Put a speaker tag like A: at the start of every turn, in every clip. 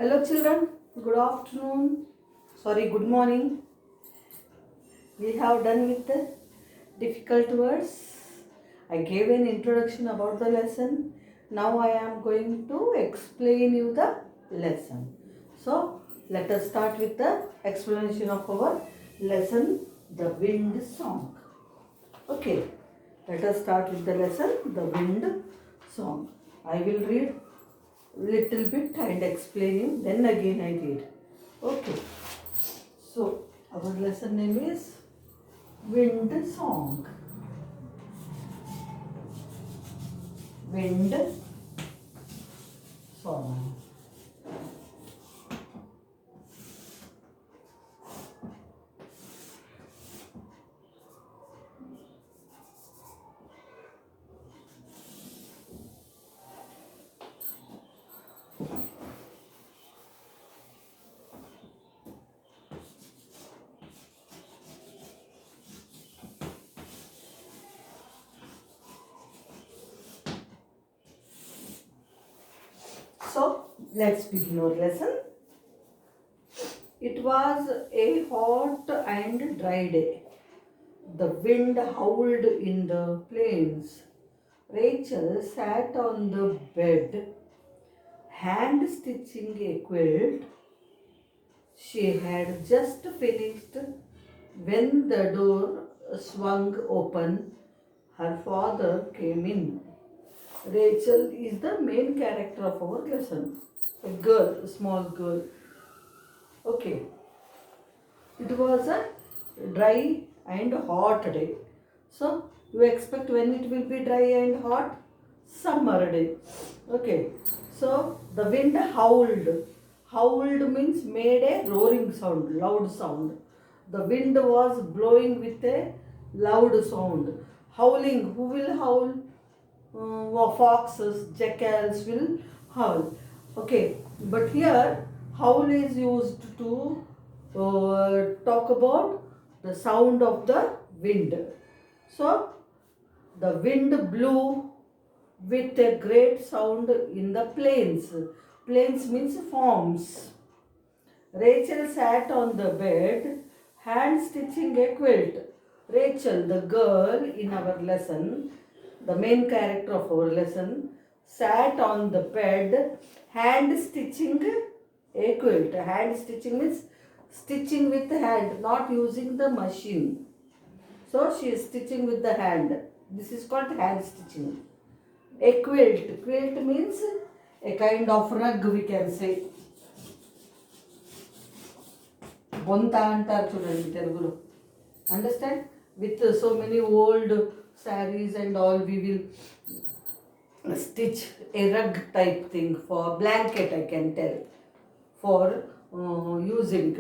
A: Hello children, good afternoon. Sorry, good morning. We have done with the difficult words. I gave an introduction about the lesson. Now I am going to explain you the lesson. So let us start with the explanation of our lesson, the wind song. Okay, let us start with the lesson, the wind song. I will read little bit and explain you, then again I read. Okay, so our lesson name is Wind Song. Wind Song. So let's begin our lesson. It was a hot and dry day. The wind howled in the plains. Rachel sat on the bed, hand stitching a quilt. She had just finished when the door swung open. Her father came in. Rachel is the main character of our lesson. A girl, a small girl. Okay. It was a dry and hot day. So, you expect when it will be dry and hot? Summer day. Okay. So, the wind howled. Howled means made a roaring sound, loud sound. The wind was blowing with a loud sound. Howling. Who will howl? Foxes, jackals will howl. Okay, but here howl is used to talk about the sound of the wind. So the wind blew with a great sound in the plains. Plains means farms. Rachel sat on the bed, hand stitching a quilt. Rachel, the girl in our lesson, the main character of our lesson, sat on the bed, hand stitching a quilt. Hand stitching means stitching with the hand, not using the machine. So she is stitching with the hand. This is called hand stitching. A quilt. Quilt means a kind of rug, we can say. బొంత అంటారు చూడండి తెలుగులో understand with so many old sarees and all we will stitch a rug type thing for blanket, I can tell, for using.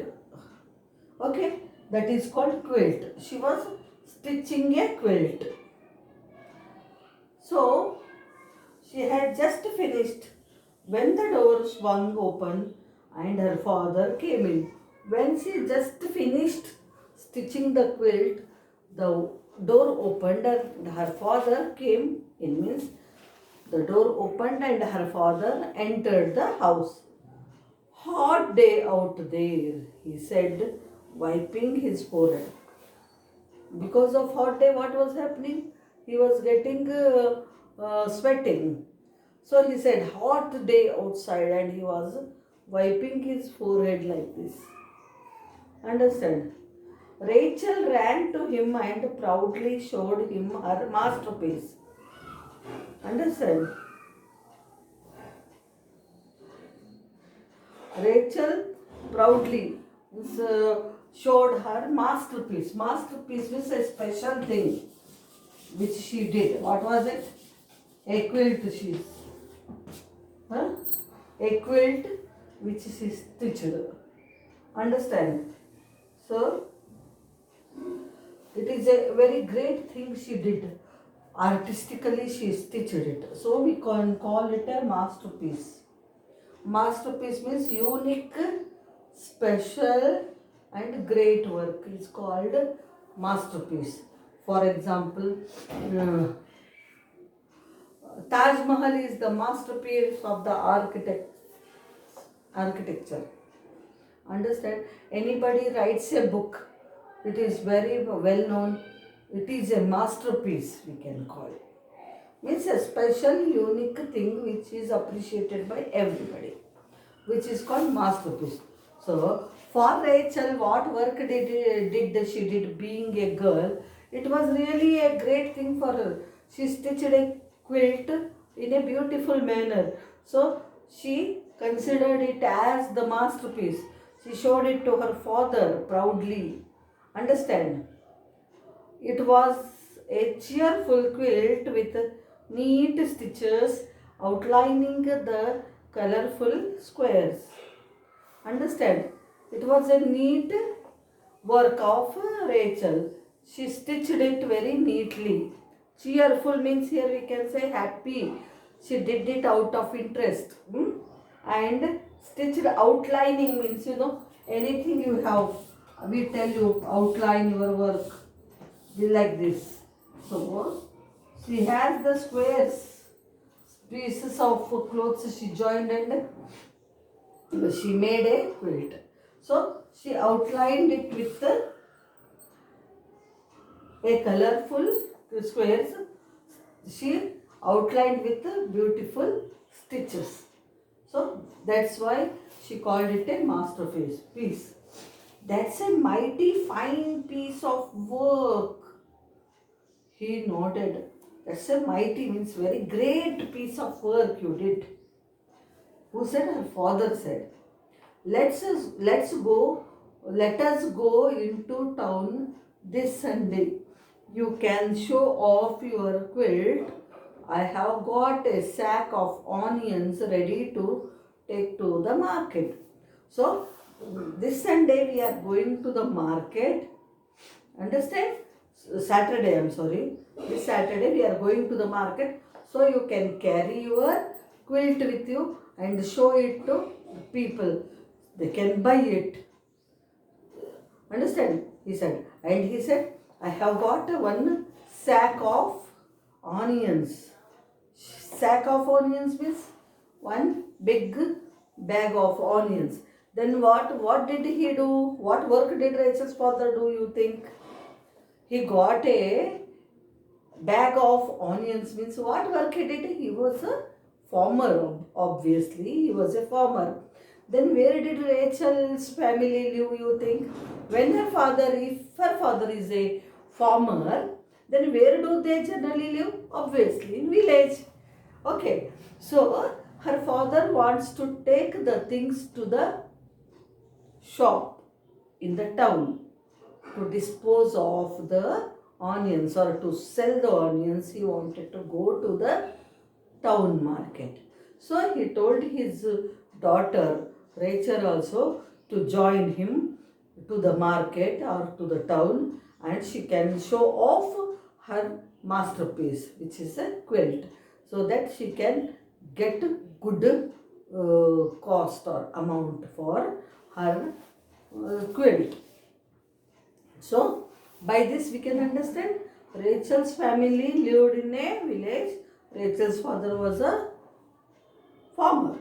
A: Okay, that is called quilt. She was stitching a quilt. So she had just finished when the door swung open and her father came in. When she just finished stitching the quilt, the door opened and her father came in. Means the door opened and her father entered the house. Hot day out there, he said, wiping his forehead. Because of hot day, what was happening? He was getting sweating. So he said, hot day outside, and he was wiping his forehead like this. Understand? Rachel ran to him and proudly showed him her masterpiece. Understand? Rachel proudly showed her masterpiece. Masterpiece was a special thing which she did. What was it? A quilt she. Huh? A quilt which she stitched. Understand? So, it is a very great thing she did. Artistically she stitched it. So we can call it a masterpiece. Masterpiece means unique, special and great work is called masterpiece. For example, Taj Mahal is the masterpiece of the architect. architecture. Understand? Anybody writes a book, it is very well known. It is a masterpiece, we can call it. Means a special, unique thing which is appreciated by everybody, which is called masterpiece. So, for Rachel, what work did she did being a girl? It was really a great thing for her. She stitched a quilt in a beautiful manner. So, she considered it as the masterpiece. She showed it to her father proudly. Understand? It was a cheerful quilt with neat stitches outlining the colorful squares. Understand? It was a neat work of Rachel. She stitched it very neatly. Cheerful means here we can say happy. She did it out of interest. And stitched outlining means anything you have. We tell you outline your work. Be like this. So she has the squares pieces of clothes she joined and she made a quilt. So she outlined it with a colorful squares. She outlined with beautiful stitches. So that's why she called it a masterpiece. Piece. That's a mighty fine piece of work. He nodded. That's a mighty means very great piece of work you did. Who said? Her father said. Let us go into town this Sunday. You can show off your quilt. I have got a sack of onions ready to take to the market. So this Sunday we are going to the market. Understand? Saturday, I'm sorry. This Saturday we are going to the market. So you can carry your quilt with you and show it to people. They can buy it. Understand? He said. And he said, I have got one sack of onions. Sack of onions means one big bag of onions. Then what did he do? What work did Rachel's father do, you think? He got a bag of onions means what work he did? He was a farmer, obviously. He was a farmer. Then where did Rachel's family live, you think? When her father, if her father is a farmer, then where do they generally live? Obviously in village. Okay. So her father wants to take the things to the shop in the town to dispose of the onions or to sell the onions. He wanted to go to the town market. So he told his daughter Rachel also to join him to the market or to the town, and she can show off her masterpiece, which is a quilt, so that she can get good cost or amount for her quilt. So by this we can understand Rachel's family lived in a village. Rachel's father was a farmer.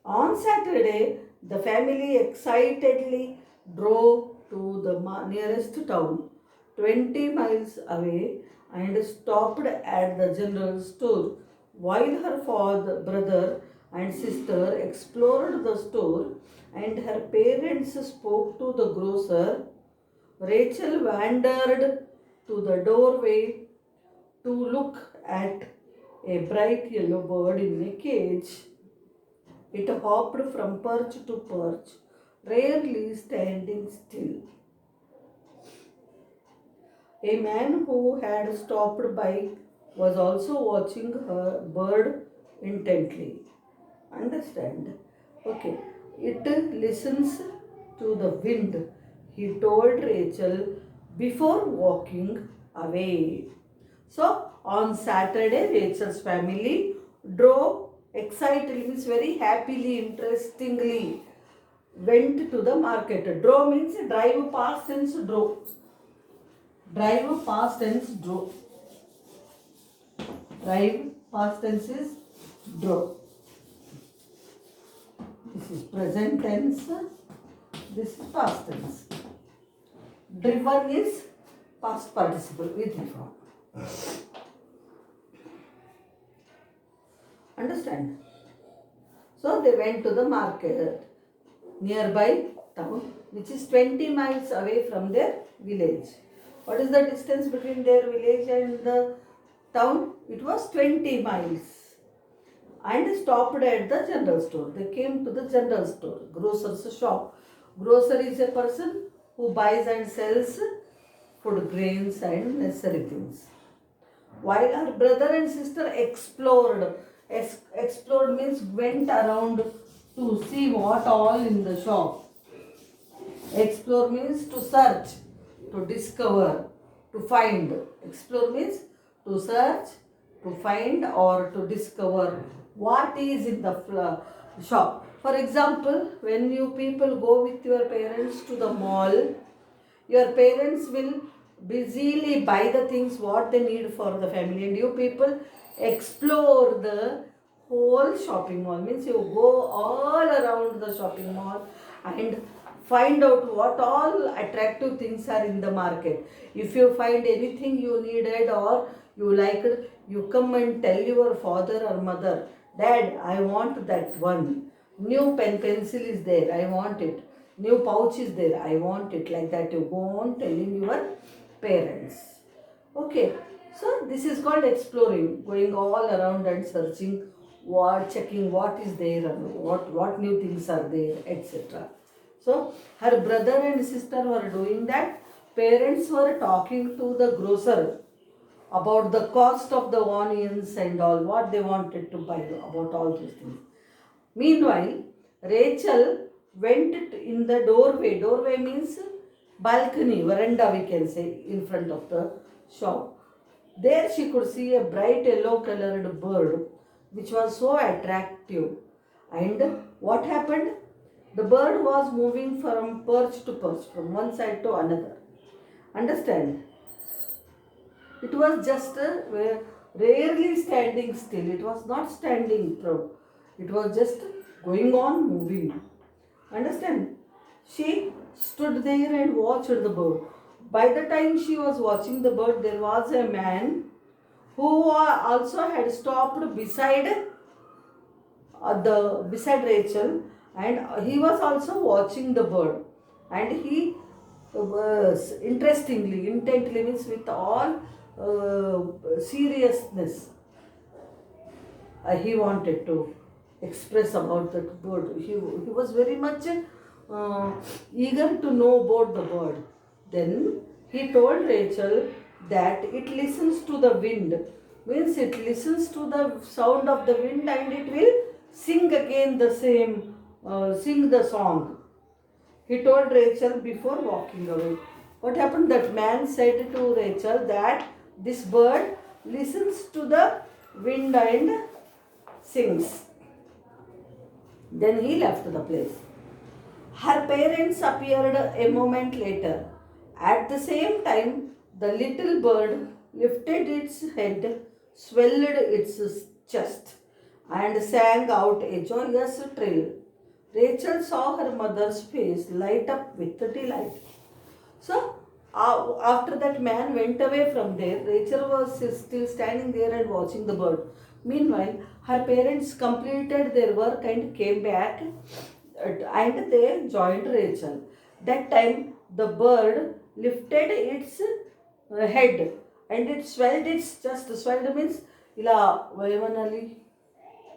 A: On Saturday, the family excitedly drove to the nearest town, 20 miles away, and stopped at the general store. While her father, brother, and sister explored the store and her parents spoke to the grocer, Rachel wandered to the doorway to look at a bright yellow bird in a cage. It hopped from perch to perch, rarely standing still. A man who had stopped by was also watching her bird intently. Understand? Okay. It listens to the wind, he told Rachel before walking away. So on Saturday, Rachel's family drove excitedly, means very happily, interestingly, went to the market. Drove means drive past tense drove. Drive past tense drove. Drive past tense is drove. This is present tense. This is past tense. Driven is past participle with form. Understand? So they went to the market nearby town, which is 20 miles away from their village. What is the distance between their village and the town? It was 20 miles. And stopped at the general store. They came to the general store, grocer's shop. Grocer is a person who buys and sells food, grains and necessary things. While her brother and sister explored, explored means went around to see what all in the shop. Explore means to search, to discover, to find. Explore means to search, to find or to discover what is in the shop. For example, when you people go with your parents to the mall, your parents will busily buy the things what they need for the family, and you people explore the whole shopping mall. Means you go all around the shopping mall and find out what all attractive things are in the market. If you find anything you needed or you liked, you come and tell your father or mother, Dad, I want that one. New pencil is there, I want it. New pouch is there, I want it. Like that you go on telling your parents. Okay, so this is called exploring, going all around and searching, what, checking what is there and what new things are there, etc. So her brother and sister were doing that. Parents were talking to the grocer about the cost of the onions and all, what they wanted to buy, about all these things. Meanwhile, Rachel went in the doorway. Doorway means balcony, veranda we can say, in front of the shop. There she could see a bright yellow colored bird which was so attractive. And what happened? The bird was moving from perch to perch, from one side to another. Understand? It was just rarely standing still. It was not standing proud. It was just going on moving. Understand? She stood there and watched the bird. By the time she was watching the bird, there was a man who also had stopped beside Rachel, and he was also watching the bird, and he was intently means with all seriousness, he wanted to express about that bird. He was very much eager to know about the bird. Then he told Rachel that it listens to the wind, means it listens to the sound of the wind and it will sing again the same, sing the song. He told Rachel before walking away. What happened? That man said to Rachel that this bird listens to the wind and sings. Then he left the place. Her parents appeared a moment later. At the same time, the little bird lifted its head, swelled its chest, and sang out a joyous trill. Rachel saw her mother's face light up with delight. So, after that man went away from there, Rachel was still standing there and watching the bird. Meanwhile, her parents completed their work and came back, and they joined Rachel. That time, the bird lifted its head and it swelled its chest. Swelled means, ila vayamanali,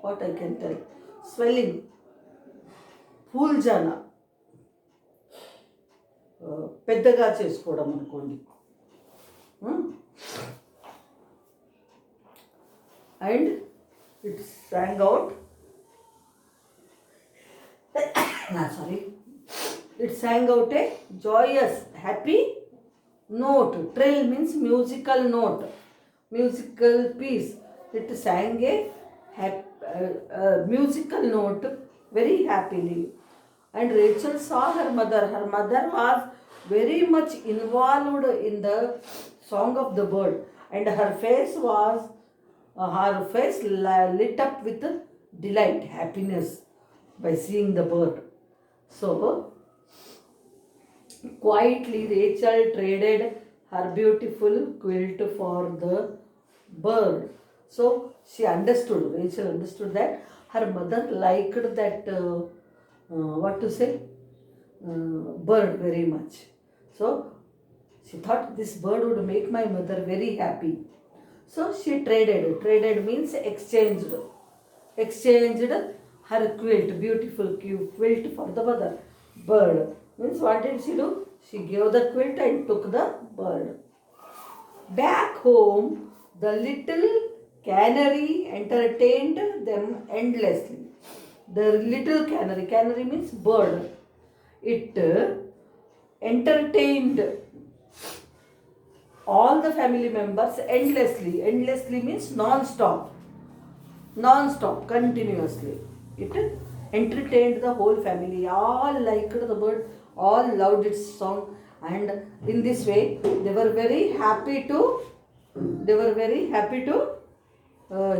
A: what I can tell, swelling, పూల్జన, పెద్దగా చేసుకోవడం అనుకోండి. And it sang out it sang out a joyous, happy note. Trill means musical note, musical piece. It sang a musical note very happily. And Rachel saw her mother. Her mother was very much involved in the song of the bird, and her face lit up with delight, happiness. by seeing the bird. So, quietly, Rachel traded her beautiful quilt for the bird. So, Rachel understood that her mother liked that, what to say, bird very much. So, she thought this bird would make my mother very happy. So, she traded. Traded means exchanged. Exchanged her quilt, beautiful quilt for the mother. Bird. Means what did she do? She gave the quilt and took the bird. Back home, the little canary entertained them endlessly. The little canary means bird. It entertained all the family members endlessly. Endlessly means non-stop. Non-stop, continuously. It entertained the whole family. All liked the bird, all loved its song, and in this way they were very happy to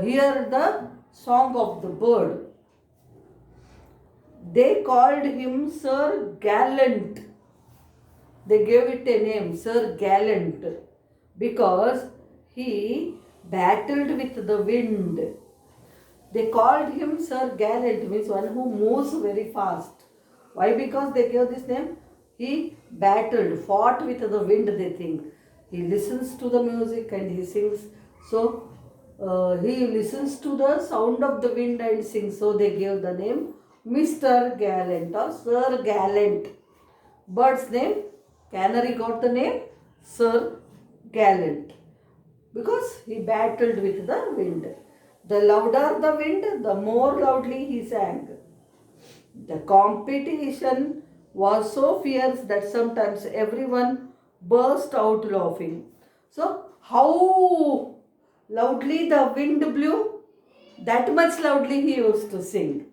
A: hear the song of the bird. They called him Sir Gallant. They gave it a name, Sir Gallant, because he battled with the wind. They called him Sir Gallant, means one who moves very fast. Why? Because they gave this name. He battled, fought with the wind, they think. He listens to the music and he sings. So, he listens to the sound of the wind and sings. So, they gave the name Mr. Gallant or Sir Gallant. Bird's name, canary got the name Sir Gallant because he battled with the wind. The louder the wind, the more loudly he sang. The competition was so fierce that sometimes everyone burst out laughing. So, how loudly the wind blew, that much loudly he used to sing.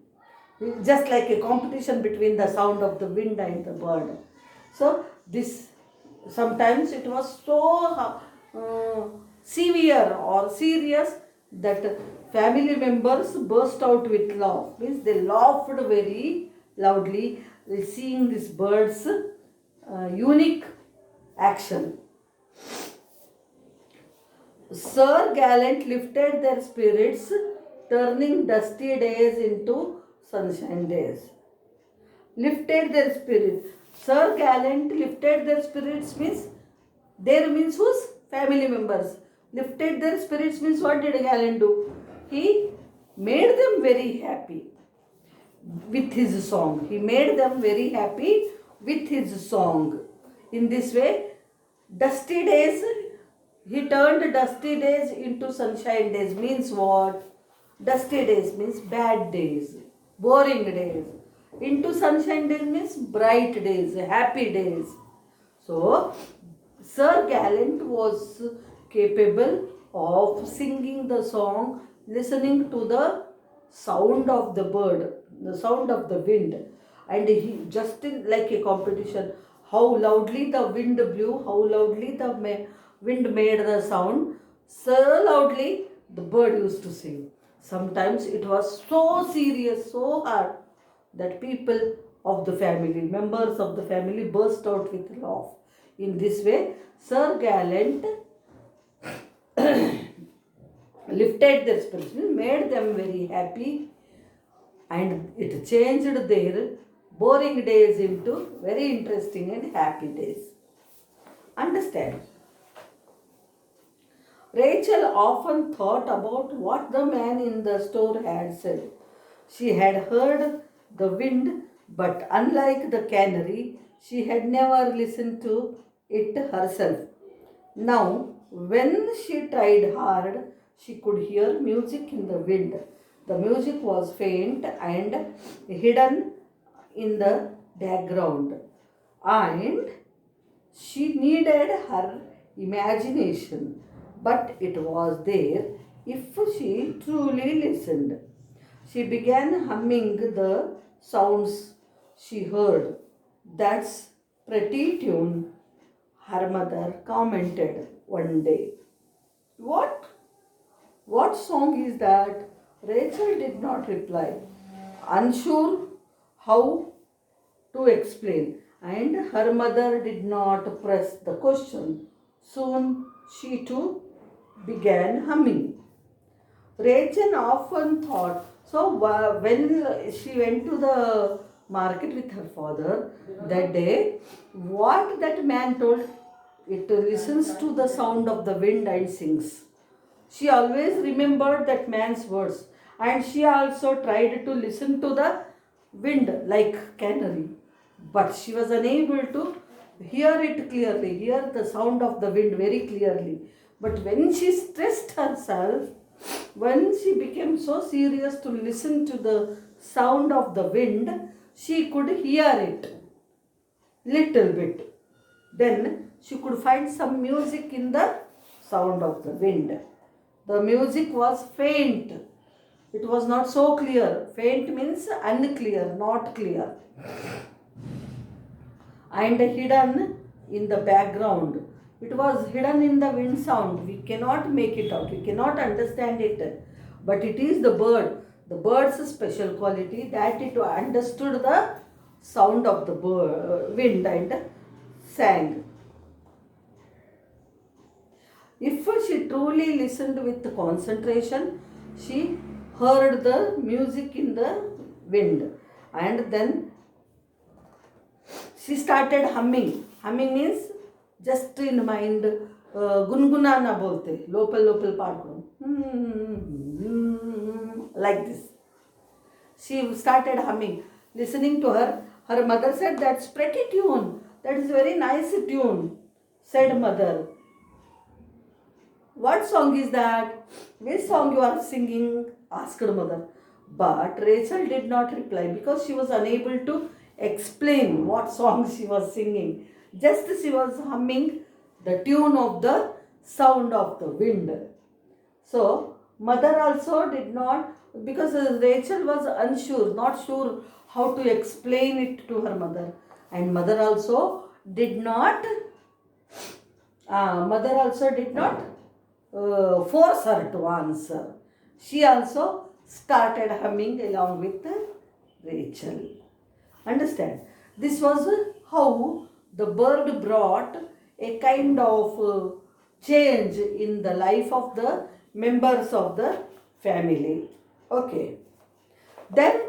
A: Just like a competition between the sound of the wind and the bird. So, this sometimes it was so severe or serious that family members burst out with laugh. Means they laughed very loudly seeing this bird's unique action. Sir Gallant lifted their spirits, turning dusty days into sunshine days. Lifted their spirits. Sir Gallant lifted their spirits means there means whose? Family members. Lifted their spirits means what did Gallant do? He made them very happy with his song. He made them very happy with his song. In this way, dusty days, he turned dusty days into sunshine days. Means what? Dusty days means bad days, boring days. Into sunshine days means bright days, happy days. So, Sir Gallant was capable of singing the song, listening to the sound of the bird, the sound of the wind, and he just like a competition, how loudly the wind blew, how loudly the wind made the sound, so loudly the bird used to sing. Sometimes it was so serious, so hard that people of the family, members of the family burst out with laugh. In this way, Sir Gallant lifted their spirits, made them very happy, and it changed their boring days into very interesting and happy days. Understand? Rachel often thought about what the man in the store had said. She had heard the wind, but unlike the canary, she had never listened to it herself. Now, when she tried hard, she could hear music in the wind. The music was faint and hidden in the background, and she needed her imagination, but it was there if she truly listened. She began humming the sounds she heard. That's pretty tune, her mother commented one day. What? What song is that? Rachel did not reply. Unsure how to explain, and her mother did not press the question. Soon she too began humming. Rachel often thought, so when she went to the market with her father that day, what that man told, it listens to the sound of the wind and sings. She always remembered that man's words, and she also tried to listen to the wind like canary, but she was unable to hear it clearly, hear the sound of the wind very clearly. But when she stressed herself, when she became so serious to listen to the sound of the wind, she could hear it little bit. Then she could find some music in the sound of the wind. The music was faint. It was not so clear. Faint means unclear, not clear. And hidden in the background. It was hidden in the wind sound. We cannot make it out. We cannot understand it. But it is the bird. The bird's special quality that it understood the sound of the wind and sang. If she truly listened with concentration, she heard the music in the wind, and then she started humming. Humming means just in mind, गुनगुनाना बोलते, लोपल लोपल पाठ like this. She started humming, listening to her. Her mother said, "That's pretty tune. That is very nice tune," said mother. "What song is that? Which song you are singing?" asked mother. But Rachel did not reply because she was unable to explain what song she was singing. Just she was humming the tune of the sound of the wind. So mother also did not, because Rachel was unsure, not sure how to explain it to her mother, and mother also did not force her to answer. She also started humming along with Rachel. Understand? This was how the bird brought a kind of change in the life of the members of the family. Okay. Then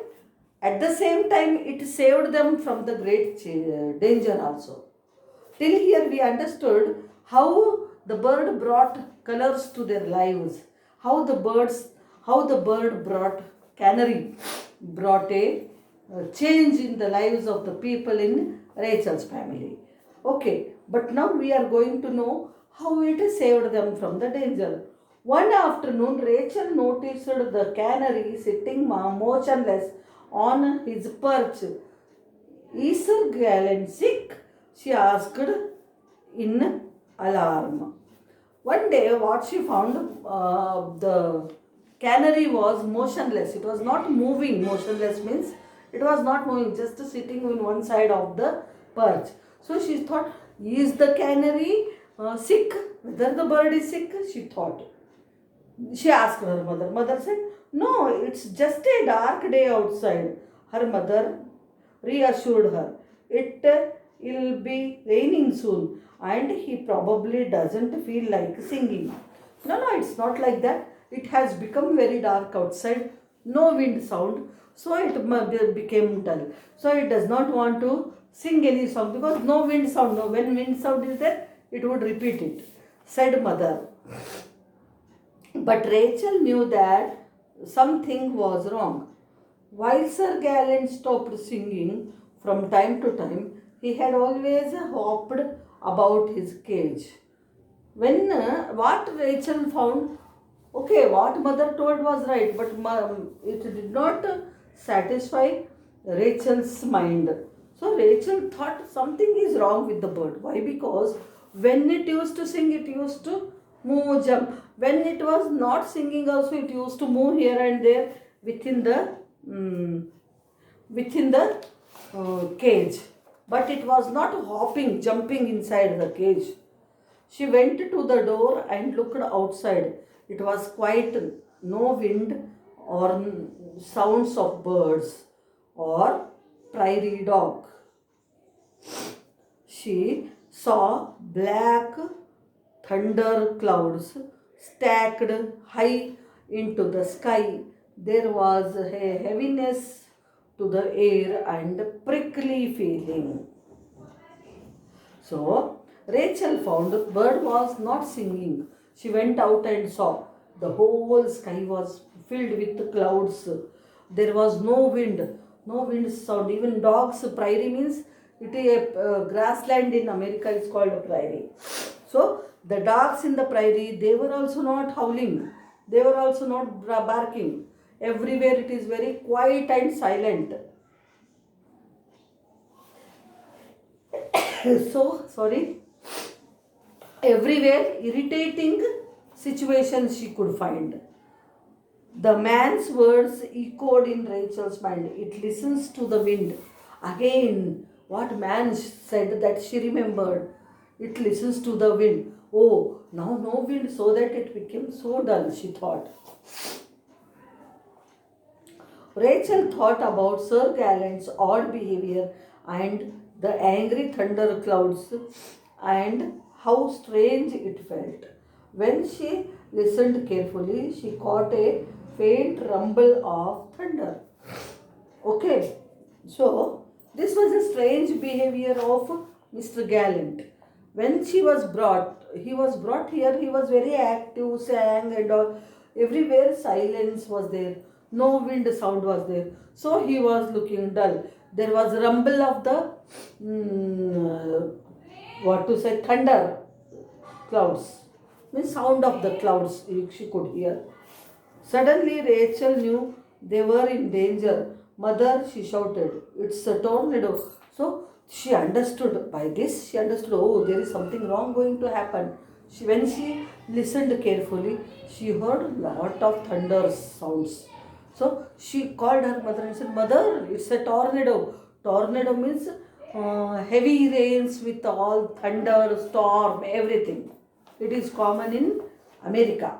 A: at the same time it saved them from the great danger also. Till here we understood how the bird brought colors to their lives, how the bird brought canary, brought a change in the lives of the people in Rachel's family. Okay, but now we are going to know how it saved them from the danger. One afternoon, Rachel noticed the canary sitting motionless on his perch. "Is Sir Gallant sick?" she asked in alarm. One day, what she found, the canary was motionless. It was not moving. Motionless means it was not moving, just sitting on one side of the perch. So she thought, is the canary sick? Whether the bird is sick, she thought. She asked her mother. Mother said, "No, it's just a dark day outside." Her mother reassured her, "It will be raining soon and he probably doesn't feel like singing." No, it's not like that. It has become very dark outside, no wind sound, so it became dull. So it does not want to sing any song because no wind sound. No, when wind sound is there, it would repeat it, said mother. But Rachel knew that something was wrong. While Sir Gallant stopped singing from time to time, he had always hopped about his cage. When what Rachel found, okay, what mother told was right, but it did not satisfy Rachel's mind. So Rachel thought something is wrong with the bird. Why? Because when it used to sing, it used to move, jump. When it was not singing, also it used to move here and there within the cage. But it was not hopping, jumping inside the cage. She went to the door and looked outside. It was quiet, no wind or sounds of birds or prairie dog. She saw black thunder clouds stacked high into the sky. There was a heaviness to the air and prickly feeling. So Rachel found the bird was not singing. She went out and saw the whole sky was filled with clouds. There was no wind sound. Even dogs, prairie means it is a grassland in America. It's called a prairie. So the dogs in the prairie, they were also not howling. They were also not barking. Everywhere it is very quiet and silent. So sorry, everywhere irritating situations she could find. The man's words echoed in Rachel's mind. It listens to the wind. Again, what man said that she remembered. It listens to the wind. Oh, now no wind, so that it became so dull, she thought. Rachel thought about Sir Gallant's odd behavior and the angry thunder clouds and how strange it felt. When she listened carefully, she caught a faint rumble of thunder. Okay, so this was a strange behavior of Mr. Gallant. When he was brought here, he was very active, sang and all. Everywhere silence was there, no wind sound was there. So he was looking dull. There was rumble of the, what to say, thunder clouds. Means sound of the clouds she could hear. Suddenly Rachel knew they were in danger. Mother, she shouted, it's a tornado. So she understood, by this she understood, oh, there is something wrong going to happen. When she listened carefully, she heard a lot of thunder sounds. So she called her mother and said, Mother, it's a tornado. Tornado means heavy rains with all thunder, storm, everything. It is common in America,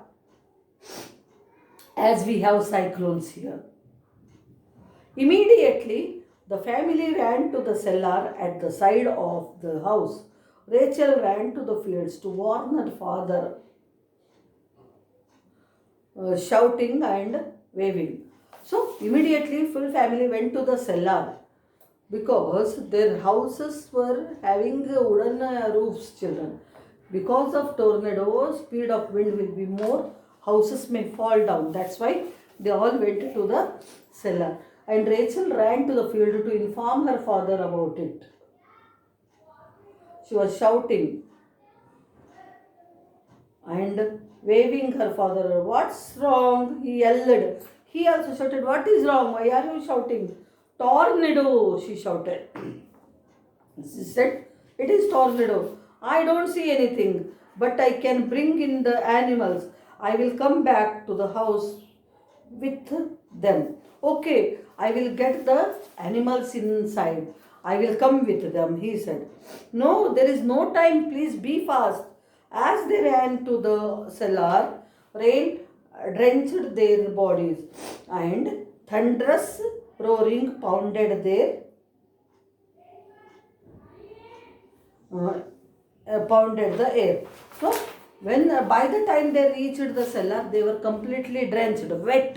A: as we have cyclones here. Immediately, the family ran to the cellar at the side of the house. Rachel ran to the fields to warn her father, shouting and waving. So, immediately, full family went to the cellar because their houses were having wooden roofs, children. Because of tornado, speed of wind will be more, houses may fall down. That's why they all went to the cellar. And Rachel ran to the field to inform her father about it. She was shouting and waving her father. What's wrong? He yelled. He also shouted, What is wrong? Why are you shouting? Tornado, she shouted. She said, It is tornado. I don't see anything, but I can bring in the animals. I will come back to the house with them. Okay, I will get the animals inside. I will come with them, he said. No, there is no time. Please be fast. As they ran to the cellar, rain drenched their bodies and thunderous roaring pounded the air. So, when by the time they reached the cellar, they were completely drenched, wet,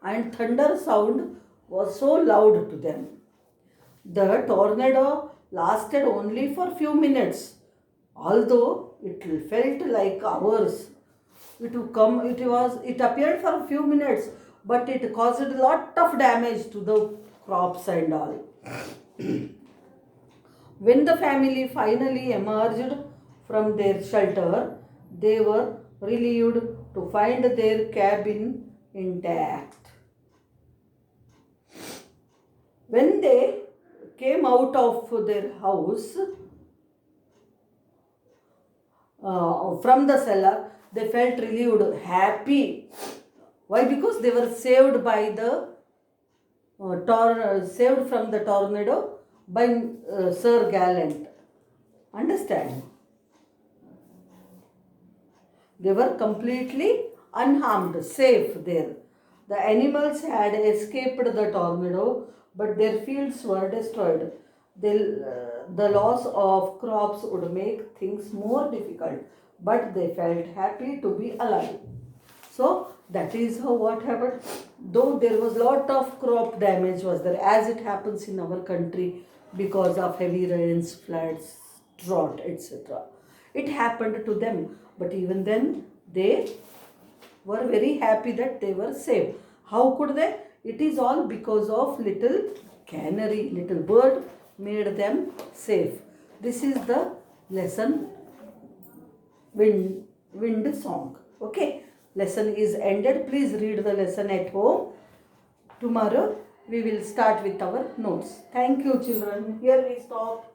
A: and thunder sound was so loud to them. The tornado lasted only for few minutes, although it felt like hours. It appeared for a few minutes, but it caused a lot of damage to the crops and all. When the family finally emerged from their shelter, they were relieved to find their cabin intact. When they came out of their house from the cellar, they felt relieved, happy. Why? Because they were saved by the saved from the tornado by Sir Gallant. Understand? They were completely unharmed, safe there. The animals had escaped the tornado, but their fields were destroyed. The loss of crops would make things more difficult, but they felt happy to be alive. So that is how what happened. Though there was lot of crop damage was there, as it happens in our country because of heavy rains, floods, drought, etc. It happened to them, but even then they were very happy that they were safe. How could they? It is all because of little canary, little bird made them safe. This is the lesson, wind song. Okay, lesson is ended. Please read the lesson at home. Tomorrow we will start with our notes. Thank you, children. Here we stop.